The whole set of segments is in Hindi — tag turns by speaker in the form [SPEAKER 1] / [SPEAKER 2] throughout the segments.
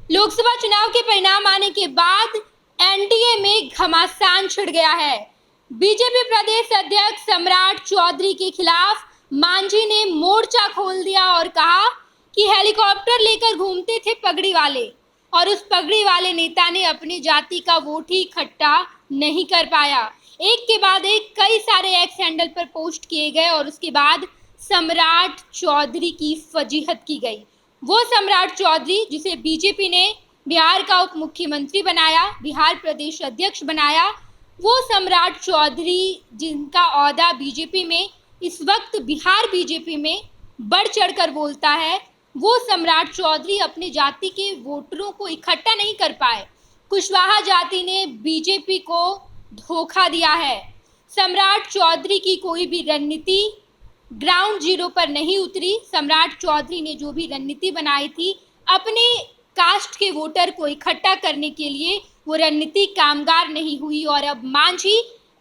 [SPEAKER 1] लोकसभा चुनाव के परिणाम आने के बाद एनडीए में घमासान छिड़ गया है। बीजेपी प्रदेश अध्यक्ष सम्राट चौधरी के खिलाफ मांझी ने मोर्चा खोल दिया और कहा कि हेलीकॉप्टर लेकर घूमते थे पगड़ी वाले, और उस पगड़ी वाले नेता ने अपनी जाति का वोट ही इकट्ठा नहीं कर पाया। एक के बाद एक कई सारे एक्स हैंडल पर पोस्ट किए गए और उसके बाद सम्राट चौधरी की फजीहत की गई। वो सम्राट चौधरी जिसे बीजेपी ने बिहार का उप मुख्यमंत्री बनाया, बिहार प्रदेश अध्यक्ष बनाया, वो सम्राट चौधरी जिनका ओहदा बीजेपी में इस वक्त बिहार बीजेपी में बढ़ चढ़कर बोलता है, वो सम्राट चौधरी अपनी जाति के वोटरों को इकट्ठा नहीं कर पाए। कुशवाहा जाति ने बीजेपी को धोखा दिया है। सम्राट चौधरी की कोई भी रणनीति ग्राउंड जीरो पर नहीं उतरी। सम्राट चौधरी ने जो भी रणनीति बनाई थी अपने कास्ट के वोटर को इकट्ठा करने के लिए, वो रणनीति कामगार नहीं हुई और अब मांझी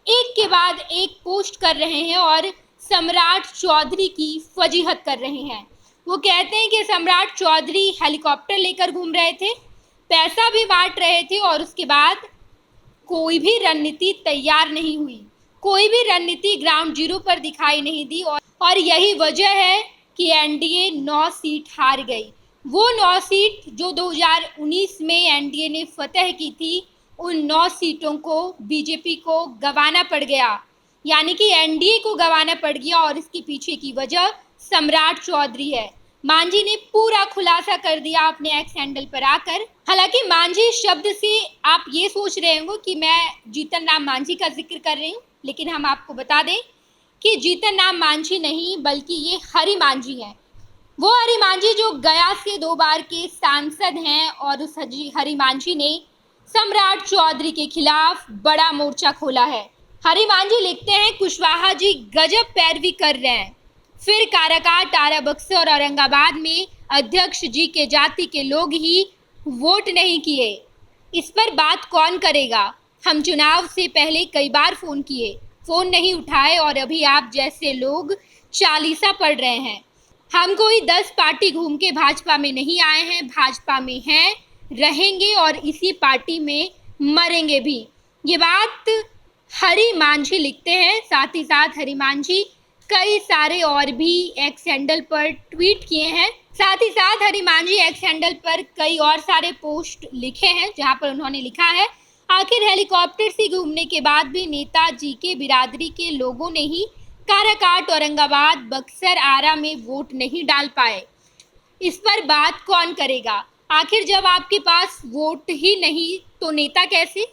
[SPEAKER 1] एक के बाद एक पोस्ट कर रहे हैं और सम्राट चौधरी की फजीहत कर रहे हैं। वो कहते हैं कि सम्राट चौधरी हेलीकॉप्टर लेकर घूम रहे थे, पैसा भी बांट रहे थे और उसके बाद कोई भी रणनीति तैयार नहीं हुई, कोई भी रणनीति ग्राउंड जीरो पर दिखाई नहीं दी और यही वजह है कि एनडीए 9 सीट हार गई। वो 9 सीट जो 2019 में एनडीए ने फतह की थी, उन 9 सीटों को बीजेपी को गंवाना पड़ गया, यानी कि एनडीए को गंवाना पड़ गया और इसके पीछे की वजह सम्राट चौधरी है। मांझी ने पूरा खुलासा कर दिया अपने एक्स हैंडल पर आकर। हालांकि मांझी शब्द से आप ये सोच रहे होंगे कि मैं जीतन राम मांझी का जिक्र कर रही हूँ, लेकिन हम आपको बता दें कि जीतन राम मांझी नहीं बल्कि ये हरि मांझी हैं। वो हरि मांझी जो गया से 2 बार के सांसद हैं और उस हरि मांझी ने सम्राट चौधरी के खिलाफ बड़ा मोर्चा खोला है। हरि मांझी लिखते हैं, कुशवाहा जी गजब पैरवी कर रहे हैं। फिर काराकाट, आरा, बक्सर और औरंगाबाद में अध्यक्ष जी के जाति के लोग ही वोट नहीं किए। इस पर बात कौन करेगा? हम चुनाव से पहले कई बार फोन किए, फोन नहीं उठाए और अभी आप जैसे लोग चालीसा पढ़ रहे हैं। हम कोई 10 पार्टी घूम के भाजपा में नहीं आए हैं, भाजपा में हैं, रहेंगे और इसी पार्टी में मरेंगे भी। ये बात हरि मांझी लिखते हैं। साथ ही साथ हरि मांझी कई सारे और भी एक्स हैंडल पर ट्वीट किए हैं। साथ ही साथ हरि मांझी एक्स हैंडल पर कई और सारे पोस्ट लिखे हैं जहां पर उन्होंने लिखा है, आखिर हेलीकॉप्टर से घूमने के बाद भी नेताजी के बिरादरी के लोगों ने ही काराकाट, औरंगाबाद, बक्सर, आरा में वोट नहीं डाल पाए। इस पर बात कौन करेगा? आखिर जब आपके पास वोट ही नहीं तो नेता कैसे?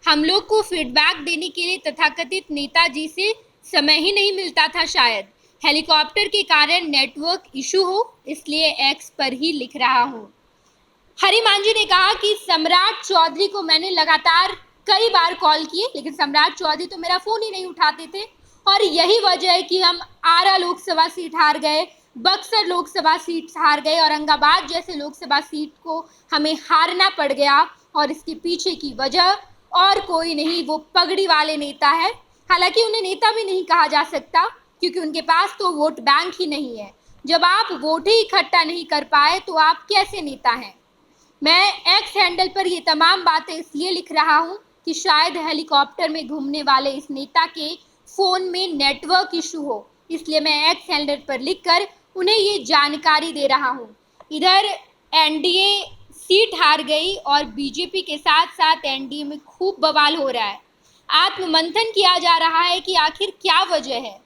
[SPEAKER 1] हम लोग को फीडबैक देने के लिए तथाकथित नेताजी से समय ही नहीं मिलता था शायद। हेलीकॉप्टर के कारण नेटवर्क इशू हो, इसलिए एक्स पर ही लिख रहा हूँ। हरि मांझी ने कहा कि सम्राट चौधरी को मैंने लगातार कई बार कॉल किए, लेकिन सम्राट चौधरी तो मेरा फ़ोन ही नहीं उठाते थे और यही वजह है कि हम आरा लोकसभा सीट हार गए, बक्सर लोकसभा सीट हार गए, औरंगाबाद जैसे लोकसभा सीट को हमें हारना पड़ गया और इसके पीछे की वजह और कोई नहीं, वो पगड़ी वाले नेता है। हालांकि उन्हें नेता भी नहीं कहा जा सकता क्योंकि उनके पास तो वोट बैंक ही नहीं है। जब आप वोट ही इकट्ठा नहीं कर पाए तो आप कैसे नेता हैं? मैं एक्स हैंडल पर ये तमाम बातें इसलिए लिख रहा हूँ कि शायद हेलीकॉप्टर में घूमने वाले इस नेता के फ़ोन में नेटवर्क इशू हो, इसलिए मैं एक्स हैंडल पर लिखकर उन्हें ये जानकारी दे रहा हूँ। इधर एनडीए सीट हार गई और बीजेपी के साथ साथ एनडीए में खूब बवाल हो रहा है। आत्ममंथन किया जा रहा है कि आखिर क्या वजह है,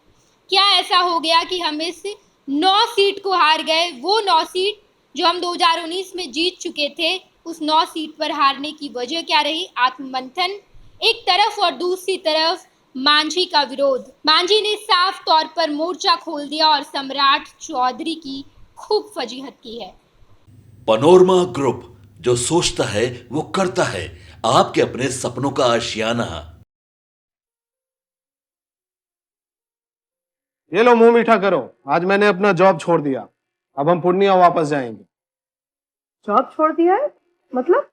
[SPEAKER 1] क्या ऐसा हो गया कि हम इस 9 सीट को हार गए। वो 9 सीट जो हम 2019 में जीत चुके थे, उस 9 सीट पर हारने की वजह क्या रही? आत्ममंथन एक तरफ और दूसरी तरफ मांझी का विरोध। मांझी ने साफ तौर पर मोर्चा खोल दिया और सम्राट चौधरी की खूब फजीहत की है।
[SPEAKER 2] पनोरमा ग्रुप, जो सोचता है वो करता है। आपके अपने सपनों का आशियाना।
[SPEAKER 3] ये लो मुंह मीठा करो, आज मैंने अपना जॉब छोड़ दिया, अब हम पूर्णिया वापस जाएंगे।
[SPEAKER 4] जॉब छोड़ दिया है? मतलब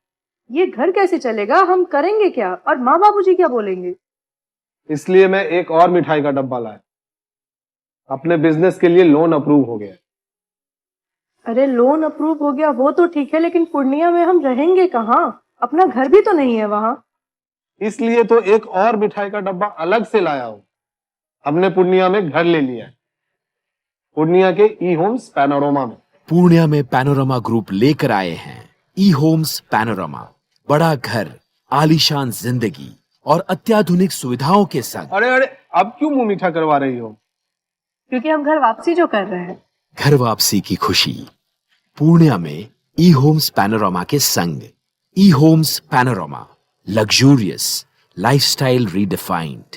[SPEAKER 4] ये घर कैसे चलेगा? हम करेंगे क्या और माँ बाबूजी क्या बोलेंगे?
[SPEAKER 3] इसलिए मैं एक और मिठाई का डब्बा लाया। अपने बिजनेस के लिए लोन अप्रूव हो गया।
[SPEAKER 4] अरे लोन अप्रूव हो गया वो तो ठीक है, लेकिन पूर्णिया में हम रहेंगे कहाँ? अपना घर भी तो नहीं है वहाँ।
[SPEAKER 3] इसलिए तो एक और मिठाई का डब्बा अलग से लाया हूँ। हमने पूर्णिया में घर ले लिया है, पूर्णिया के ई होम्स पैनोरमा में।
[SPEAKER 5] पूर्णिया में पैनोरमा ग्रुप लेकर आए हैं ई होम्स पैनोरमा। बड़ा घर, आलीशान जिंदगी और अत्याधुनिक सुविधाओं के संग।
[SPEAKER 3] अरे अरे, अब क्यों मुंह मीठा करवा रही हो?
[SPEAKER 4] क्योंकि हम घर वापसी जो कर रहे हैं।
[SPEAKER 5] घर वापसी की खुशी पूर्णिया में ई होम्स पैनोरमा के संग। E Homes Panorama, luxurious lifestyle redefined.